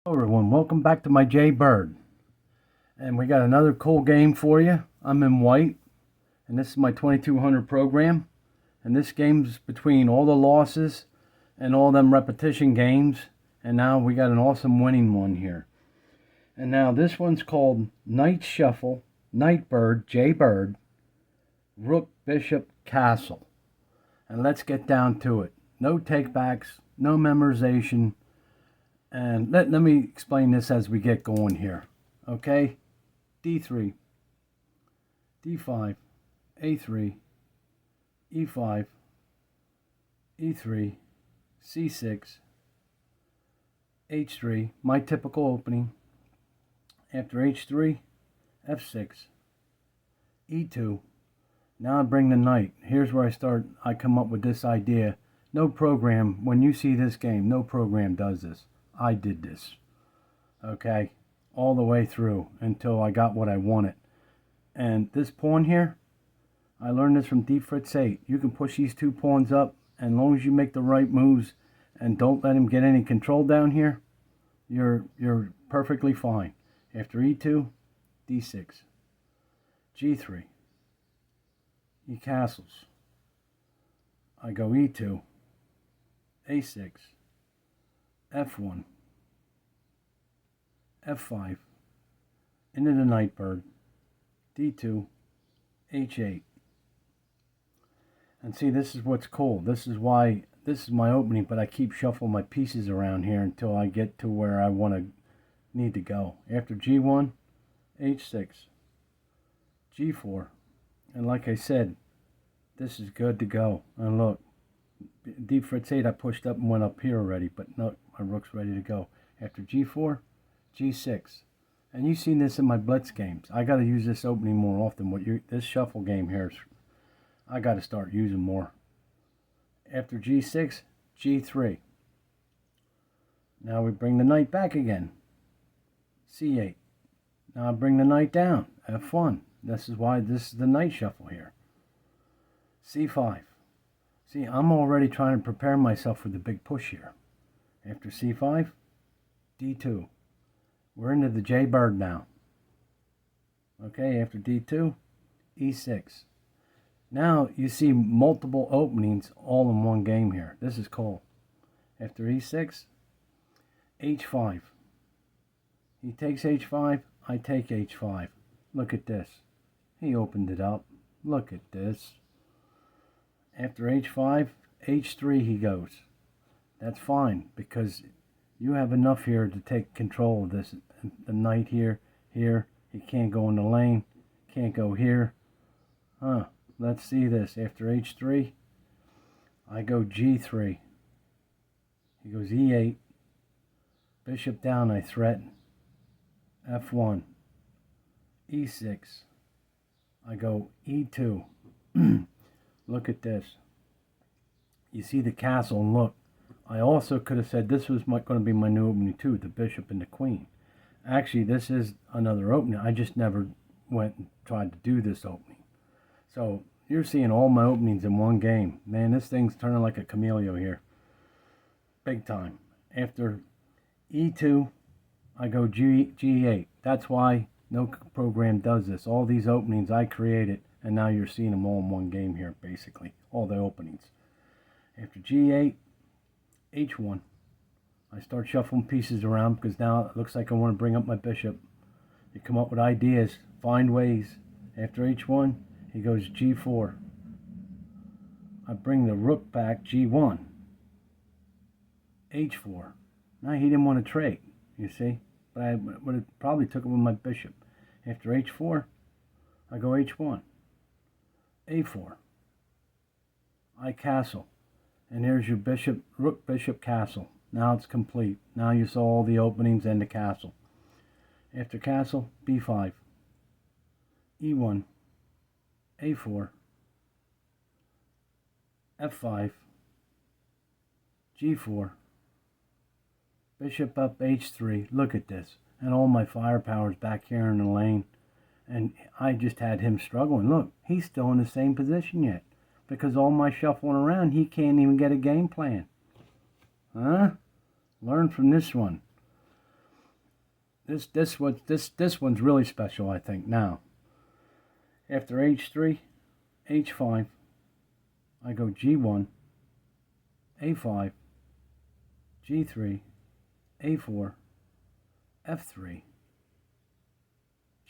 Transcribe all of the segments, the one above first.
Hello everyone, welcome back to my Jay Bird. And we got another cool game for you. I'm in white, and this is my 2200 program. And this game's between all the losses and all them repetition games. And now we got an awesome winning one here. And now this one's called Knight Shuffle, Knight Bird, Jay Bird, Rook, Bishop, Castle. And let's get down to it. No takebacks, no memorization. And let me explain this as we get going here. Okay? D3, D5, A3, E5, E3, C6, H3, my typical opening. After H3, F6, E2. Now I bring the knight. Here's where I come up with this idea. No program, when you see this game, no program does this. I did this, okay, all the way through until I got what I wanted. And this pawn here, I learned this from D Fritz 8. You can push these two pawns up, and as long as you make the right moves and don't let him get any control down here, you're perfectly fine. After E2, D6, G3, he castles. I go E2, A6, F1, F5, into the Knight Bird, D2, H8. And see, this is what's cool. This is why this is my opening, but I keep shuffling my pieces around here until I get to where I need to go. After G1, H6, G4. And like I said, this is good to go. And look, D Fritz 8 I pushed up and went up here already, but no, my rook's ready to go. After G4, G6. And you've seen this in my blitz games. I got to use this opening more often. This shuffle game here, I got to start using more. After G6, G3. Now we bring the knight back again. C8. Now I bring the knight down. F1. This is why this is the knight shuffle here. C5. See, I'm already trying to prepare myself for the big push here. After C5, D2. We're into the Jay Bird now. Okay, after D2, E6. Now you see multiple openings all in one game here. This is cool. After E6, H5. He takes H5, I take H5. Look at this. He opened it up. Look at this. After H5, H3 he goes. That's fine, because you have enough here to take control of this. The knight here, he can't go in the lane, can't go here. Let's see this. After H3, I go G3. He goes E8. Bishop down, I threaten. F1. E6. I go E2. Look at this. You see the castle, and look, I also could have said this was going to be my new opening too, the bishop and the queen. Actually, this is another opening. I just never went and tried to do this opening. So you're seeing all my openings in one game. Man, this thing's turning like a chameleon here. Big time. After E2, I go G8. That's why no program does this. All these openings I created, and now you're seeing them all in one game here, basically. All the openings. After G8, H1. I start shuffling pieces around because now it looks like I want to bring up my bishop. You come up with ideas, find ways. After H1, he goes G4. I bring the rook back, G1. H4. Now he didn't want to trade, you see. But I would have probably took it with my bishop. After H4, I go H1. A4. I castle. And there's your bishop, rook, bishop, castle. Now it's complete. Now you saw all the openings and the castle. After castle, B5. E1. A4. F5. G4. Bishop up H3. Look at this. And all my firepower's back here in the lane. And I just had him struggling. Look, he's still in the same position yet. Because all my shuffling around, he can't even get a game plan. Huh? Learn from this one. This one's really special, I think. Now, after h3, h5, I go g1, a5, g3, a4, f3,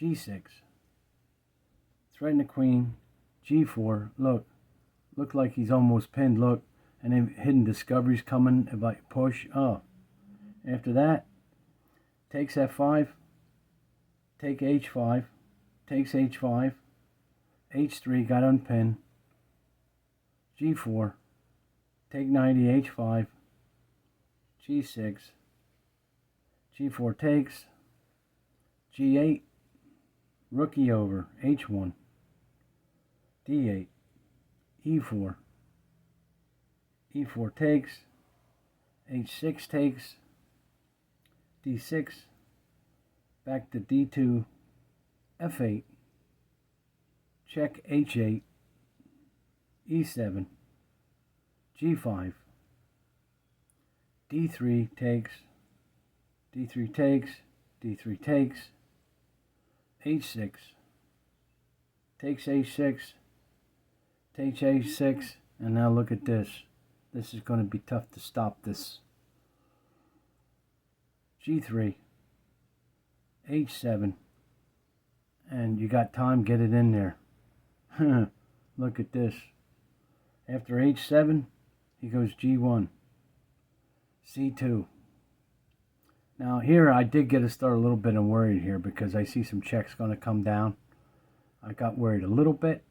g6, threaten the queen, g4. Look like he's almost pinned. Look, and then hidden discoveries coming if I push. Oh, after that, takes f5, take h5, takes h5, h3 got unpinned, g4, take 90, h5, g6, g4 takes, g8, rookie over, h1, d8, e4, e4 takes, h6 takes, d6, back to d2, f8, check h8, e7, g5, d3 takes, d3 takes, d3 takes, h6, takes h6, takes h6, and now look at this. This is going to be tough to stop this. g3, h7, and you got time, get it in there. Look at this. After h7, he goes g1, c2. Now here I did get to start a little bit of worried here because I see some checks going to come down. I got worried a little bit.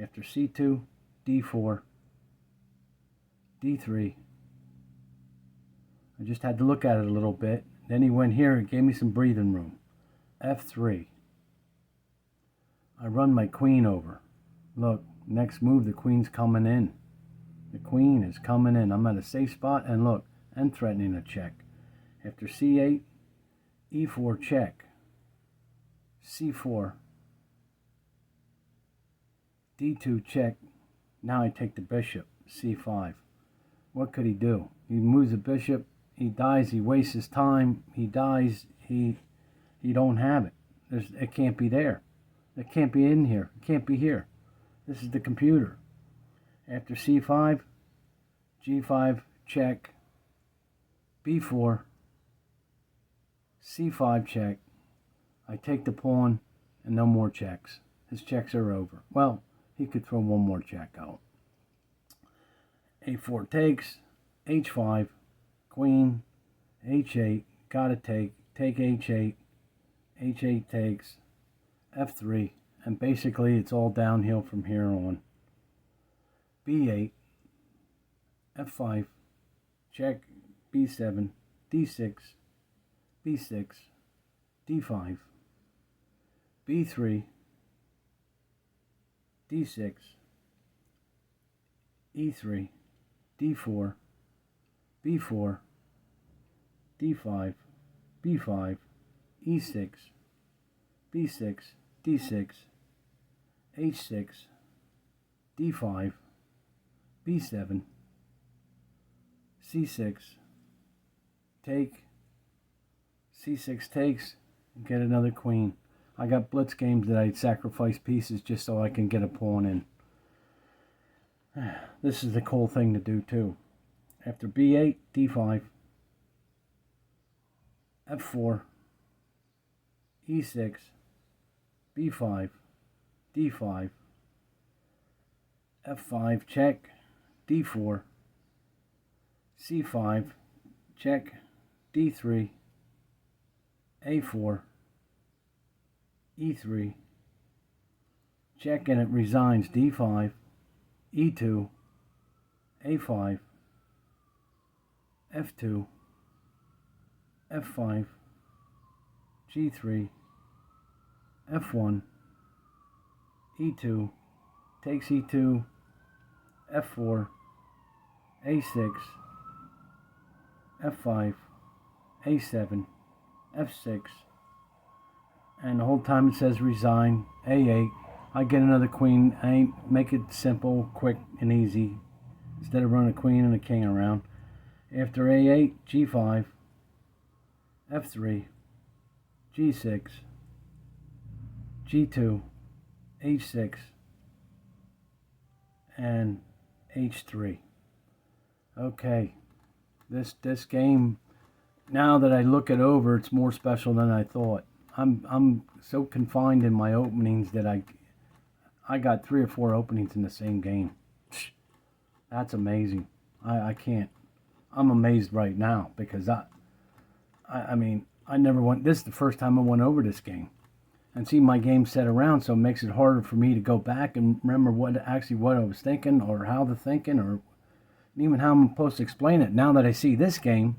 After c2, d4, d3. I just had to look at it a little bit. Then he went here and gave me some breathing room. f3. I run my queen over. Look, next move, the queen's coming in. The queen is coming in. I'm at a safe spot, and look, and threatening a check. After c8, e4 check, c4, d2 check. Now I take the bishop, c5. What could he do? He moves the bishop, he dies, he wastes his time, he dies, he don't have it. It can't be there. It can't be in here. It can't be here. This is the computer. After c5, g5 check, b4, c5 check. I take the pawn and no more checks. His checks are over. Well, he could throw one more check out. a4 takes, h5, queen, h8, gotta take h8, h8 takes, f3, and basically it's all downhill from here on. b8, f5, check, b7, d6, b6, d5, b3, d6, e3, d4, b4, d5, b5, e6, b6, d6, h6, d5, b7, c6, take, c6 takes, and get another queen. I got blitz games that I sacrifice pieces just so I can get a pawn in. This is the cool thing to do too. After b8, d5, f4, e6, b5, d5, f5 check, d4, c5 check, d3, a4, e3, check, and it resigns, d5, e2, a5, f2, f5, g3, f1, e2, takes e2, f4, a6, f5, a7, f6, and the whole time it says resign, a8. I get another queen. I make it simple, quick, and easy instead of running a queen and a king around. After a8, g5, f3, G6, G2, H6, and H3. Okay, this game, now that I look it over, it's more special than I thought. I'm so confined in my openings that I got 3 or 4 openings in the same game. That's amazing. I can't. I'm amazed right now because I mean, I never went. This is the first time I went over this game, and see my game set around, so it makes it harder for me to go back and remember what I was thinking or how to thinking or even how I'm supposed to explain it. Now that I see this game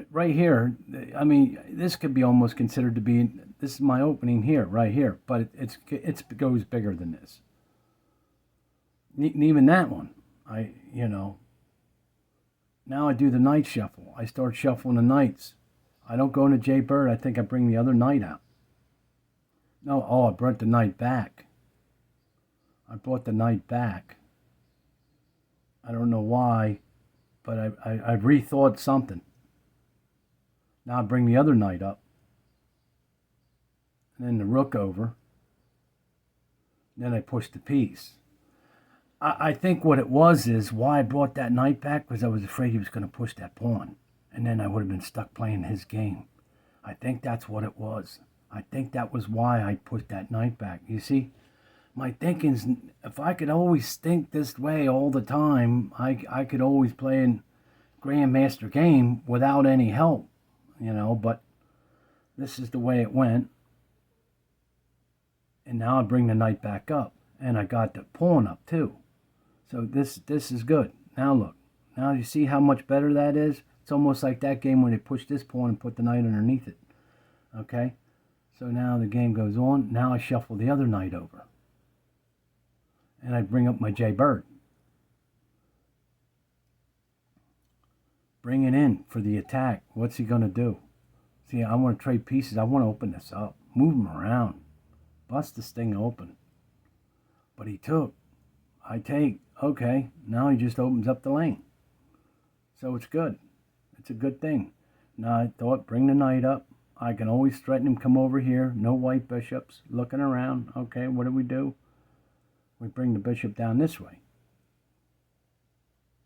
right here, I mean, this could be almost considered to be, this is my opening here, right here, but it goes bigger than this. Even that one, now I do the knight shuffle. I start shuffling the knights. I don't go into J Bird. I think I bring the other knight out. No, oh, I brought the knight back. I brought the knight back. I don't know why, but I rethought something. Now I bring the other knight up. And then the rook over. Then I push the piece. I think what it was is why I brought that knight back was I was afraid he was going to push that pawn. And then I would have been stuck playing his game. I think that's what it was. I think that was why I pushed that knight back. You see, my thinking's, if I could always think this way all the time, I could always play a grandmaster game without any help, but this is the way it went. And now I bring the knight back up, and I got the pawn up too. So this is good. Now look. Now you see how much better that is? It's almost like that game when they pushed this pawn and put the knight underneath it. Okay? So now the game goes on. Now I shuffle the other knight over. And I bring up my J Bird. Bring it in for the attack. What's he going to do? See, I want to trade pieces. I want to open this up. Move him around. Bust this thing open. But he took. I take. Okay, now he just opens up the lane. So it's good. It's a good thing. Now I thought, bring the knight up. I can always threaten him, come over here. No white bishops. Looking around. Okay, what do? We bring the bishop down this way.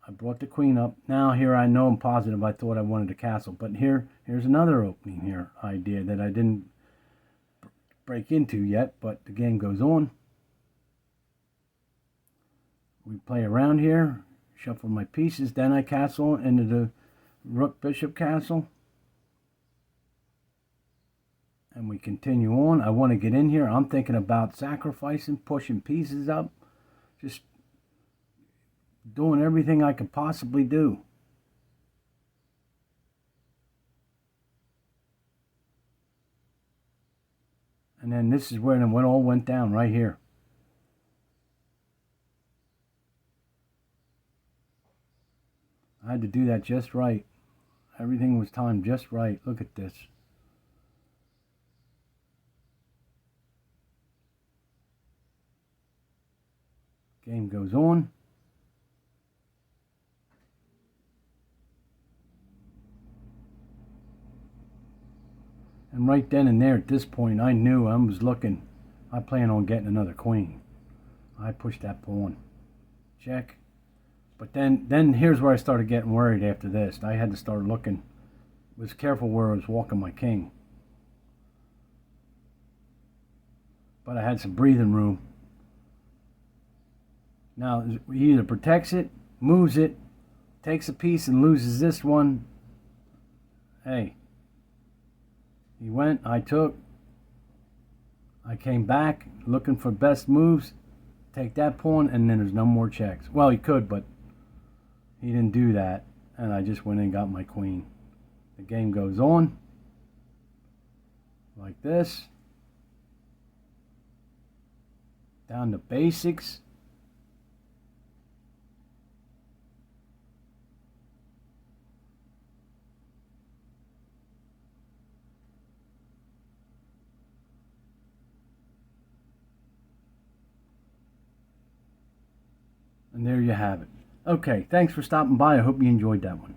I brought the queen up. Now here I know I'm positive I thought I wanted a castle. But here's another opening here, idea that I didn't break into yet. But the game goes on. We play around here, shuffle my pieces, then I castle into the rook bishop castle. And we continue on. I want to get in here. I'm thinking about sacrificing, pushing pieces up, just doing everything I could possibly do. And then this is where it all went down, right here. I had to do that just right. Everything was timed just right. Look at this. Game goes on. And right then and there at this point, I knew I was looking. I plan on getting another queen. I pushed that pawn. Check. But then here's where I started getting worried after this. I had to start looking. Was careful where I was walking my king. But I had some breathing room. Now, he either protects it, moves it, takes a piece and loses this one. Hey. He went, I took. I came back looking for best moves. Take that pawn, and then there's no more checks. Well, he could, but he didn't do that, and I just went and got my queen. The game goes on like this. Down to basics. And there you have it. Okay, thanks for stopping by. I hope you enjoyed that one.